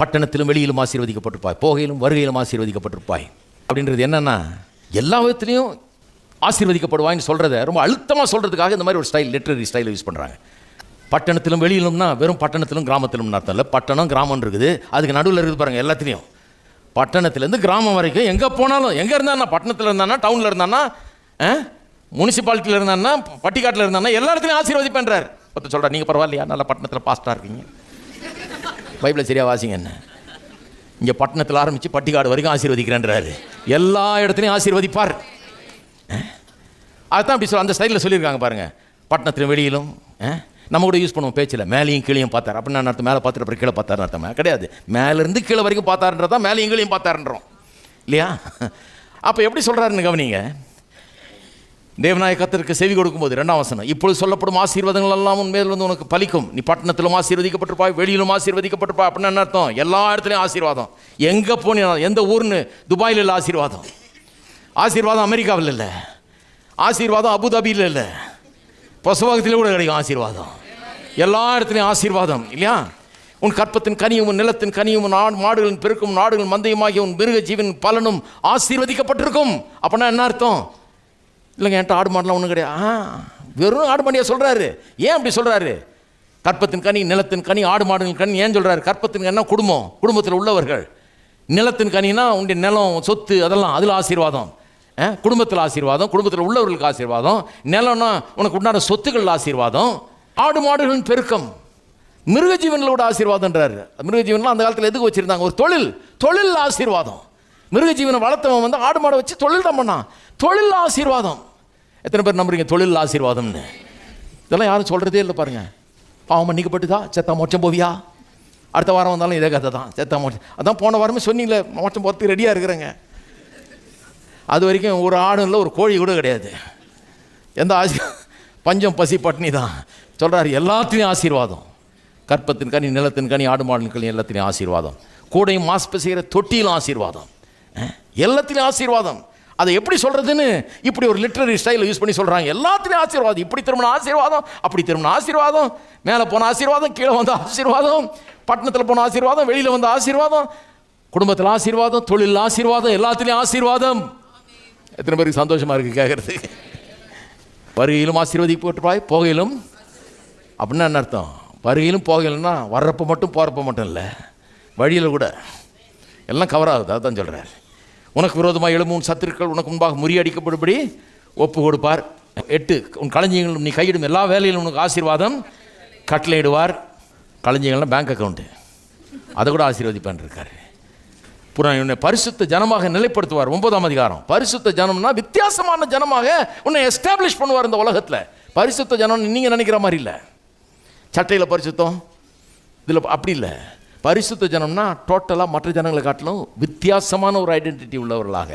பட்டணத்திலும் வெளியிலும் ஆசீர்வதிக்கப்பட்டிருப்பாய், போகையிலும் வருகையிலும் ஆசீர்வதிக்கப்பட்டிருப்பாய். அப்படின்றது என்னன்னா, எல்லா விதத்துலையும் ஆசீர்வதிக்கப்படுவாய்ன்னு சொல்கிறத ரொம்ப அழுத்தமாக சொல்கிறதுக்காக இந்த மாதிரி ஒரு ஸ்டைல், லிட்ரரி ஸ்டைலை யூஸ் பண்ணுறாங்க. பட்டணத்திலும் வெளியிலும்னா வெறும் பட்டணத்திலும் கிராமத்திலும் அர்த்தம் இல்லை. பட்டணம் கிராமம் இருக்குது, அதுக்கு நடுவில் இருக்குது பாருங்கள். எல்லாத்துலேயும் பட்டணத்துலேருந்து கிராமம் வரைக்கும் எங்கே போனாலும், எங்கே இருந்தானா, பட்டணத்தில் இருந்தானா, டவுனில் இருந்தானா, முனிசிபாலிட்டியில் இருந்தானா, பட்டிக்காட்டில் இருந்தானா, எல்லா இடத்துலையும் ஆசீர்வதிப்பேன்றார். ஒருத்தர் சொல்கிறார், நீங்கள் பரவாயில்லையா, நல்லா பட்டணத்தில் பாஸ்டாக இருக்கீங்க, பைபிளை சரியாக வாசிங்க. என்ன இங்கே பட்டணத்தில் ஆரம்பித்து பட்டிக்காடு வரைக்கும் ஆசீர்வதிக்கிறேன்றாரு. எல்லா இடத்துலையும் ஆசீர்வதிப்பார். அதுதான் அப்படி அந்த ஸ்டைலில் சொல்லியிருக்காங்க பாருங்கள். பட்டணத்திலும் வெளியிலும் நம்ம கூட யூஸ் பண்ணுவோம் பேச்சில், மேலேயும் கீழையும் பார்த்தார். அப்படின்னு அர்த்தம் மேலே பார்த்துட்டு அப்புறம் கீழே பார்த்தாருன்னு அர்த்தம் கிடையாது. மேலேருந்து கீழே வரைக்கும் பார்த்தாருன்றதான் மேலேயும் கீழையும் பார்த்தாருன்றோம் இல்லையா? அப்போ எப்படி சொல்கிறாருன்னு கவனிங்க. தேவனாய கர்த்தருக்கு செவி கொடுக்கும்போது 2ஆம் வசனம், இப்பொழுது சொல்லப்படும் ஆசீர்வாதங்கள் எல்லாம் உன்மேல் வந்து உனக்கு பலிக்கும், நீ பட்டணத்திலும் ஆசீர்வதிக்கப்பட்டிருப்பாய், வெளியிலும் ஆசீர்வதிக்கப்பட்டிருப்பாய். அப்படின்னு என்ன அர்த்தம்? எல்லா இடத்துலையும் ஆசீர்வாதம். எங்கே போனீங்க, எந்த ஊர்னு, துபாயில் இல்லை ஆசீர்வாதம், ஆசீர்வாதம் அமெரிக்காவில் இல்லை, ஆசீர்வாதம் அபுதாபியில் இல்லை, பசுவாகத்திலே கூட கிடைக்கும் ஆசீர்வாதம். எல்லா இடத்துலையும் ஆசீர்வாதம் இல்லையா? உன் கற்பத்தின் கனியும் உன் நிலத்தின் கனியும் உன் மாடுகளின் பெருக்கும் நாடுகளின் மந்தையுமாகிய உன் மிருக ஜீவன் பலனும் ஆசீர்வதிக்கப்பட்டிருக்கும். அப்படின்னா என்ன அர்த்தம்? இல்லைங்க, என்கிட்ட ஆடு மாடலாம் ஒன்றும் கிடையாது. வெறும் ஆடு மாடியாக சொல்கிறாரு. ஏன் அப்படி சொல்கிறாரு? கற்பத்தின் கனி, நிலத்தின் கனி, ஆடு மாடுகளின் கனி. ஏன் சொல்கிறாரு? கற்பத்தின் கனினா குடும்பம், குடும்பத்தில் உள்ளவர்கள். நிலத்தின் கனினா உன்னுடைய நிலம், சொத்து, அதெல்லாம் அதில் ஆசீர்வாதம். குடும்பத்தில் ஆசீர்வாதம், குடும்பத்தில் உள்ளவர்களுக்கு ஆசீர்வாதம். நிலம்னா உனக்கு உண்டான சொத்துக்கள் ஆசீர்வாதம். ஆடு மாடுகளின் பெருக்கம், மிருக ஜீவன்களோட ஆசீர்வாதம்ன்றாரு. மிருக ஜீவன்லாம் அந்த காலத்தில் எதுக்கு வச்சுருந்தாங்க? ஒரு தொழில் ஆசீர்வாதம். மிருக ஜீவனை வளர்த்தவன் வந்து ஆடு மாடை வச்சு தொழில் தான் பண்ணான். தொழில் ஆசீர்வாதம். எத்தனை பேர் நம்புறீங்க தொழில் ஆசீர்வாதம்னு? இதெல்லாம் யாரும் சொல்கிறதே இல்லை பாருங்கள். பாவம் மன்னிக்கப்பட்டுதா, செத்தா மோட்சம் போவியா? அடுத்த வாரம் வந்தாலும் இதே கதை தான், செத்தா மோட்சம். அதான் போன வாரமே சொன்னீங்களே, மோட்சம் போகிறதுக்கு ரெடியாக இருக்கிறேங்க. அது வரைக்கும் ஒரு ஆடும் இல்லை, ஒரு கோழி கூட கிடையாது. எந்த பஞ்சம் பசி பட்னி தான். சொல்கிறார் எல்லாத்துலேயும் ஆசீர்வாதம். கற்பத்தின் கனி, நிலத்தின் கனி, ஆடு மாடுகளின் கனி, எல்லாத்துலேயும் ஆசீர்வாதம். கூடையும் மாஸ்ப செய்கிற தொட்டியிலும் ஆசீர்வாதம். எல்லாத்துலேயும் ஆசீர்வாதம். அதை எப்படி சொல்கிறதுன்னு இப்படி ஒரு லிட்ரரி ஸ்டைலை யூஸ் பண்ணி சொல்கிறாங்க. எல்லாத்துலேயும் ஆசீர்வாதம். இப்படி திரும்பின ஆசீர்வாதம், அப்படி திரும்பின ஆசீர்வாதம், மேலே போன ஆசீர்வாதம், கீழே வந்த ஆசீர்வாதம், பட்டணத்தில் போன ஆசீர்வாதம், வெளியில் வந்த ஆசீர்வாதம், குடும்பத்தில் ஆசீர்வாதம், தொழில் ஆசீர்வாதம், எல்லாத்துலேயும் ஆசீர்வாதம். எத்தனை பேருக்கு சந்தோஷமாக இருக்குது கேட்குறது? வருகையிலும் ஆசீர்வதிக்கப்பட்டிருப்பாய், போகையிலும். அப்படின்னா என்ன அர்த்தம்? வருகையிலும் போகையிலும்னா வர்றப்போ மட்டும் போகிறப்ப மட்டும் இல்லை, வழியில் கூட எல்லாம் கவர் ஆகுது. அதுதான் சொல்கிறார். உனக்கு விரோதமாக எழும்பும் சத்துருக்கள் உனக்கு முன்பாக முறியடிக்கப்படும்படி ஒப்பு கொடுப்பார். 8 உன் களஞ்சியங்களும் நீ கையிடும் எல்லா வேலையிலும் உனக்கு ஆசீர்வாதம் கட்டளையிடுவார். களஞ்சியங்கள்லாம் பேங்க் அக்கௌண்ட்டு, அதை கூட ஆசீர்வதிப்பான் இருக்காரு. உன்னை பரிசுத்த ஜனமாக நிலைப்படுத்துவார். 9ஆம் அதிகாரம். பரிசுத்த ஜனம்னா வித்தியாசமான ஜனமாக உன்னை எஸ்டாப்ளிஷ் பண்ணுவார் இந்த உலகத்தில். பரிசுத்த ஜனம் நீங்கள் நினைக்கிற மாதிரி இல்லை, சட்டையில் பரிசுத்தம் இதில் அப்படி இல்லை. பரிசுத்த ஜனம்னா டோட்டலாக மற்ற ஜனங்களை காட்டிலும் வித்தியாசமான ஒரு ஐடென்டிட்டி உள்ளவர்களாக,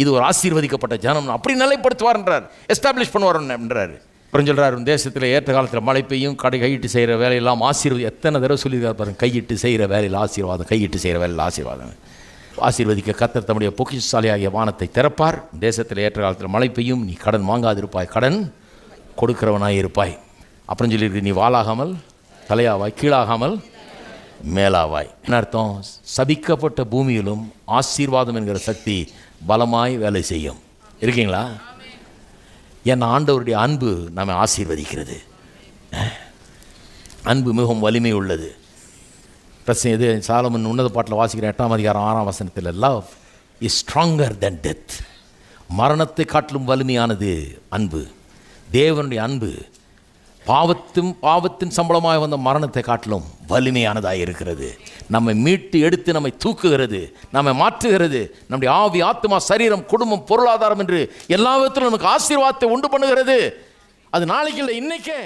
இது ஒரு ஆசீர்வதிக்கப்பட்ட ஜனம் அப்படி நிலைப்படுத்துவார்ன்றார், எஸ்டாப்ளிஷ் பண்ணுவார்ன்றார். அப்புறம் சொல்கிறார், தேசத்தில் ஏற்ற காலத்தில் மழை பெய்யும், கையிட்டு செய்கிற வேலையெல்லாம் ஆசீர்வதி. எத்தனை தடவை சொல்லியிருக்காரு பாருங்க, கையிட்டு செய்கிற வேலையில் ஆசீர்வாதம், கையிட்டு செய்கிற வேலையில் ஆசீர்வாதம். ஆசீர்வதிக்க கர்த்தர் தம்முடைய பொக்கிஷசாலியாகிய வானத்தை திறப்பார். தேசத்தில் ஏற்ற காலத்தில் மழை பெய்யும், நீ கடன் வாங்காதிருப்பாய், கடன் கொடுக்கிறவனாய் இருப்பாய். அப்புறம் சொல்லியிருக்கு, நீ வாளாகாமல் தலையாவாய், கீழாகாமல் மேலாவாய். என்ன அர்த்தம்? சபிக்கப்பட்ட பூமியிலும் ஆசீர்வாதம் என்கிற சக்தி பலமாய் வேலை செய்யும். இருக்கீங்களா? என் ஆண்டவருடைய அன்பு நம்மை ஆசீர்வதிக்கிறது. அன்பு மிகவும் வலிமை உள்ளது. பிரச்சனை எது? சாலமன் உன்னத பாட்டில் வாசிக்கிற 8ஆம் அதிகாரம் 6ஆம் வசனத்தில், love is stronger then death. மரணத்தை காட்டிலும் வலிமையானது அன்பு. தேவனுடைய அன்பு பாவத்தின் சம்பளமாக வந்த மரணத்தை காட்டிலும் வலிமையானதாக இருக்கிறது. நம்மை மீட்டு எடுத்து நம்மை தூக்குகிறது, நம்மை மாற்றுகிறது. நம்முடைய ஆவி, ஆத்மா, சரீரம், குடும்பம், பொருளாதாரம் என்று எல்லா விதத்திலும் நமக்கு ஆசீர்வாதத்தை உண்டு பண்ணுகிறது. அது நாளைக்கு இல்லை, இன்னைக்கே.